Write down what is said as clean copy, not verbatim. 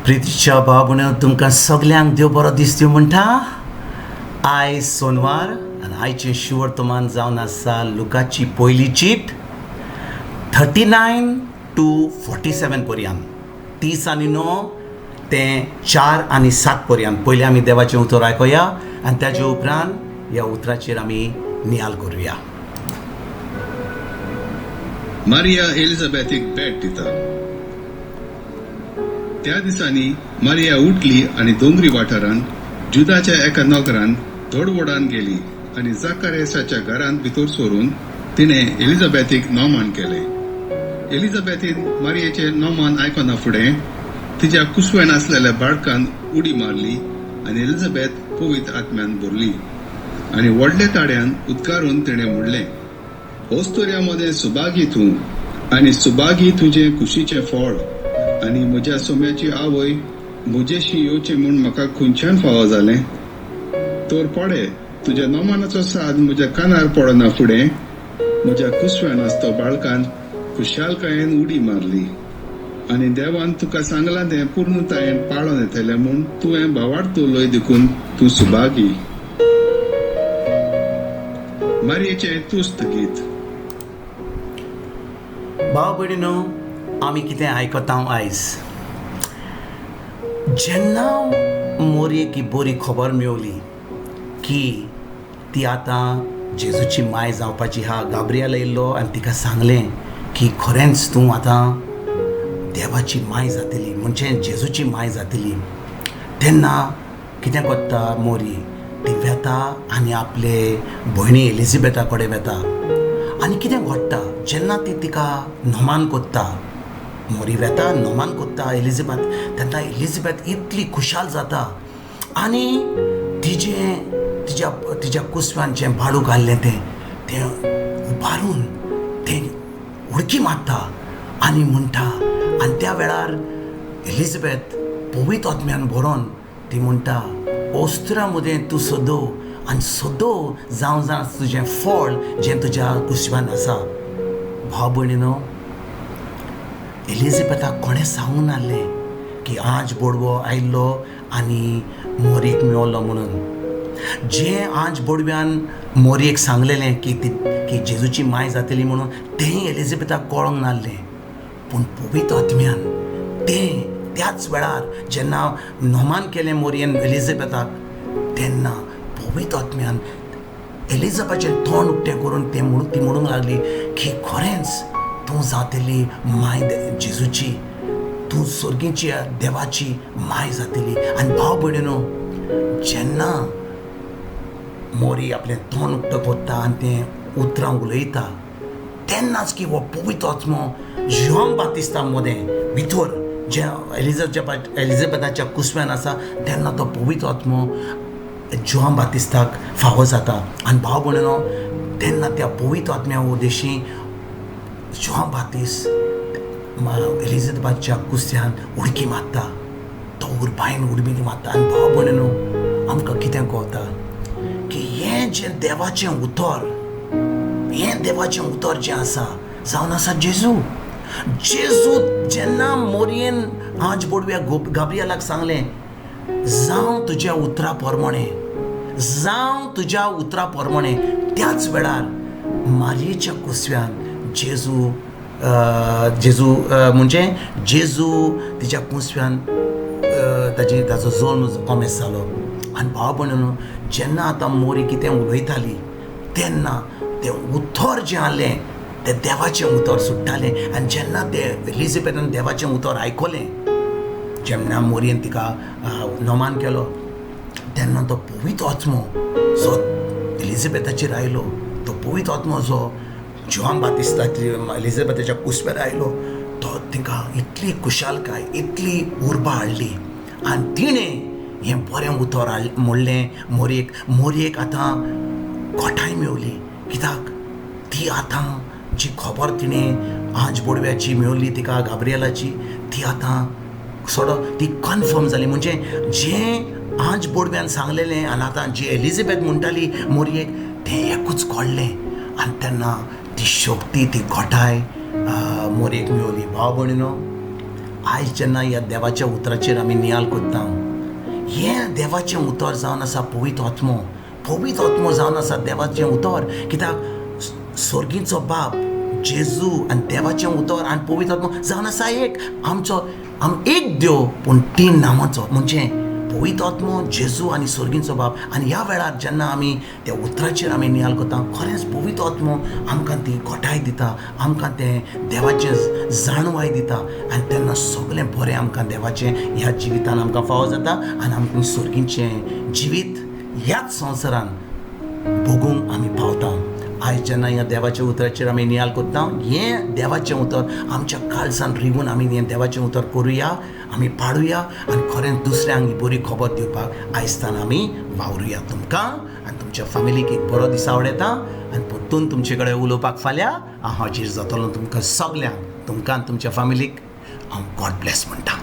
प्रितीच्या बाबून तुमकां सगल्यांक देव बरो दीस दिवं म्हणटा. आयज सोनवार आनी आयचें शिवर्तमान जावन आसा लुकाची पयली चीट 39 to 47 पर्यंत, 30 आनी 9 ते 4 आनी 7 पर्यंत. पयलीं आमी देवाचें उतर आयकुया आनी ताचे उपरांत ह्या उतराचेर आमी नियाल करुया. मारिया एलिझाबेथीक भेट दिता. त्या दिसांनी मारिया उठली आणि दोंगरी वाठारांत जुदाच्या एका नगरांत धडवडान गेली आणि जाकारेसाच्या घरांत भितर सरून तिणे एलिझाबेथीक नोमान केले. एलिझाबेथीन मारियेचे नोमान आयकना फुडें तिच्या कुसव्यान आसलेल्या बाळकान उडी मारली आणि एलिझाबेथ पवित्र आत्म्यान भरली आणि व्हडले ताड्यान उद्गारून तिणे म्हणलें, ओस्तोऱ्यामध्ये सुभागी तूं आणि सुभागी तुझे कुशीचे फळ, आणि म्हज्या सोम्याची आवय म्हजेशी येवचें म्हूण म्हाका खंयच्यान फावो जालें. तर पडे तुज्या नोमानाचो साद म्हज्या कानार पडना फुडें म्हज्या कुसव्यान आसतो बाळकान खुशालकायेन उडी मारली, आनी देवान तुका सांगलां तें पूर्णतायेन पाळोन येतलें म्हूण तुवें भावार्थ लय देखून तूं सुभागी. मारयेचें तुस्त गीत. भाव भयणीनो, आमी कितें आयकता आयज, जेन्ना मोरयेक ही बरी खबर मेवली की ती आतां जेजूची माय जावपाची हा, गाब्रियल येयल्लो आनी तिका सांगलें की खरेंच तूं आतां देवाची माय जातली, म्हणजे जेजूची माय जातली. तेन्ना कितें करता मोरी, ती वेता आनी आपले भयणी एलिझाबेथा कडेन वेता. आनी कितें घडटा, जेन्ना ती तिका नोमान कोत्ता, मोरी वेता नोमान कोत्ता एलिझाबेथ, तेन्ना एलिझाबेथ इतली खुशाल जाता आनी तिच्या कुसव्यान जें बाळूक घाल्लें तें उबारून तें उडकी मारता आनी म्हणटा. आनी त्या वेळार एलिझाबेथ पवित्र आत्म्यान भरोन ती म्हणटा, ओस्त्रा मदें तूं सोदो आनी सोदो जावं तुजें फळ जें तुज्या कुसव्यान आसा. भाव भयणीनो, एलिझाबेथाक कोणें सांगूंक नासलें की आज बोडवो आयिल्लो आनी मोरयेक मेवलो म्हणून. जें आज बोडव्यान मोरयेक सांगलेलें की जेजूची माय जातली म्हणून, तेंय एलिझाबेथाक कळोंक नासलें. पूण पवित्र आत्म्यान त्याच वेळार जेन्ना नोमान केलें मोरयेन एलिझाबेथाक, तेन्ना पवित्र आत्म्यान एलिझाबेथाचें तोंड उक्तें करून ती म्हणूंक लागली की खरेंच तूं जातली माय जेजूची, तूं सर्गीची देवाची माय जातली. आनी भाव भयणीनो, जेन्ना मोरी आपलें तोंड उक्तें करता आनी तें उतरां उलयता, तेन्नाच की हो पवित्र आत्मो जॉन बातिस्ता मदें भितर जे एलिझाबेथाच्या कुसव्यान आसा, तेन्ना तो पवित्र आत्मो जॉन बातिस्ताक फावो जाता. आनी भाव भयणीनो, तेन्ना त्या पवित्र आत्म्या उद्देशी जॉन बातिस्त एलिझाबेथाच्या कुसव्यान उडकी मारता, तो उर्बायेन उडकी मारता. आनी भाव भयणीनो, आमकां कितें कळटा की हें जें देवाचें उतर जें आसा, जावन आसा जेजू जेन्ना मोरयेन आज बोडव्या गाब्रियलाक सांगलें, जावं तुज्या उतरा पोरमोणे, त्याच वेळार मारयेच्या कुसव्यान जेजू म्हणजे जेजू तिच्या कुसव्यान ताचो जल्म कोमेस जालो. आनी भाव भयणीनो, जेन्ना आतां मोरी कितें उलयताली, तेन्ना तें उतर जें आहलें तें देवाचें उतर सुट्टालें. आनी जेन्ना तें एलिझाबेथान देवाचें उतर आयकलें, जेन्ना मोरयेन तिका नोमान केलो, तेन्ना तो पवित्र आत्मो जो एलिझाबेथाचेर आयलो, तो पवित्र आत्मो जो जॉन बातिस्ता एलिझाबेथाच्या कुसव्यार आयलो, तो तिका इतली खुशालकाय, इतली उर्बा हाडली. आनी तिणें हें बरें उतर म्हणलें मोरयेक आतां खोटाय मेवली. कित्याक ती आतां जी खबर तिणें आज बोडव्याची मेवली तिका गाब्रियलाची, ती आतां ती कन्फर्म जाली. म्हणजे जें आज बोडव्यान सांगलेलें आनी आतां जी एलिझाबेथ म्हणटाली मोरयेक, तें एकूच कळ्ळें. आनी तेन्ना ती शक्ती, ती घोटाय मोरयेक मेवली. भाव भयणीनो, आयज जेन्ना ह्या देवाच्या उतराचेर आमी नियाळ कोत्ता, हें देवाचें उतर जावन आसा पवित्र आत्मो जावन आसा देवाचें उतर. कित्याक स्वर्गीचो बाप जेजू आनी देवाचें उतर आनी पवित्र आत्मो जावन आसा एक. एक देव पूण 3 नांवांचो, म्हणजे पवित्र आत्मो, जेजू आनी स्वर्गीचो बाप. आनी ह्या वेळार जेन्ना आमी त्या उतराचेर आमी नियाळ करता, खरेंच पवित्र आत्मो आमकां ती घोटाय दिता, आमकां तें देवाचें जाणवाय दिता. आनी तेन्ना सगळें बरें आमकां देवाचें ह्या जिवितान आमकां फावो जाता आनी आमकां स्वर्गीचें जिवीत ह्याच संवसारान भोगूंक आमी पावता. आयज जेन्ना ह्या देवाच्या उतराचेर आमी नियाळ कोत्ता, हें देवाचें उतर आमच्या काळजान रिवून आमी हें देवाचें उतर करुया, आमी पाडुया आनी खरेंच दुसऱ्यांक ही बरी खबर दिवपाक आयजतान आमी वावरुया. तुमकां आनी तुमच्या फॅमिलीक एक बरो दीस आवडेता आनी परतून तुमचे कडेन उलोवपाक फाल्यां हांव हाजीर जातलो तुमकां सगल्यांक, तुमकां आनी तुमच्या फॅमिलीक हांव गॉड ब्लेस म्हणटा.